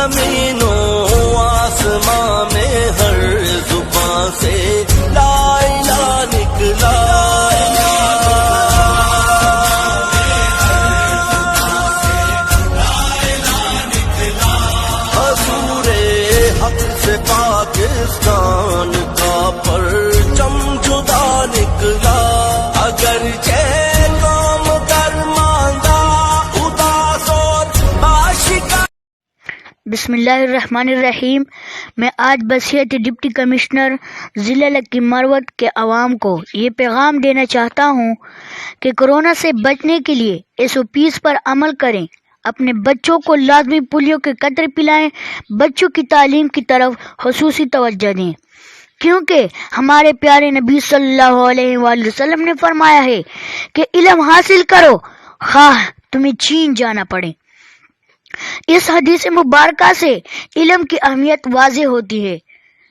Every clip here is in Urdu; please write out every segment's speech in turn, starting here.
زمینوں آسماں میں ہر زبان سے لا الہ نکلا. حضور حق سے پاکستان کا پرچم جدا نکلا. اگرچہ قوم درماندہ اداس اور عاشقاں. بسم اللہ الرحمن الرحیم. میں آج بحیثیت ڈپٹی کمشنر ضلع لکی مروت کے عوام کو یہ پیغام دینا چاہتا ہوں کہ کورونا سے بچنے کے لیے SOPs پر عمل کریں. اپنے بچوں کو لازمی پولیو کے قطرے پلائیں. بچوں کی تعلیم کی طرف خصوصی توجہ دیں، کیونکہ ہمارے پیارے نبی صلی اللہ علیہ وآلہ وسلم نے فرمایا ہے کہ علم حاصل کرو خواہ تمہیں چین جانا پڑے. اس حدیث مبارکہ سے علم کی اہمیت واضح ہوتی ہے.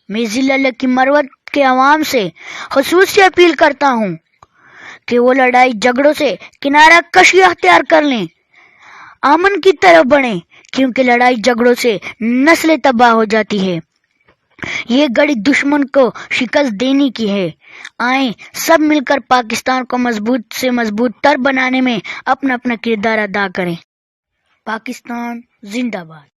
میں ضلع لکی مروت کے عوام سے خصوصی اپیل کرتا ہوں کہ وہ لڑائی جھگڑوں سے کنارہ کشی اختیار کر لیں، امن کی طرف بڑھیں، کیونکہ لڑائی جھگڑوں سے نسلیں تباہ ہو جاتی ہے. یہ گڑی دشمن کو شکست دینے کی ہے. آئیں سب مل کر پاکستان کو مضبوط سے مضبوط تر بنانے میں اپنا کردار ادا کریں. پاکستان زندہ باد.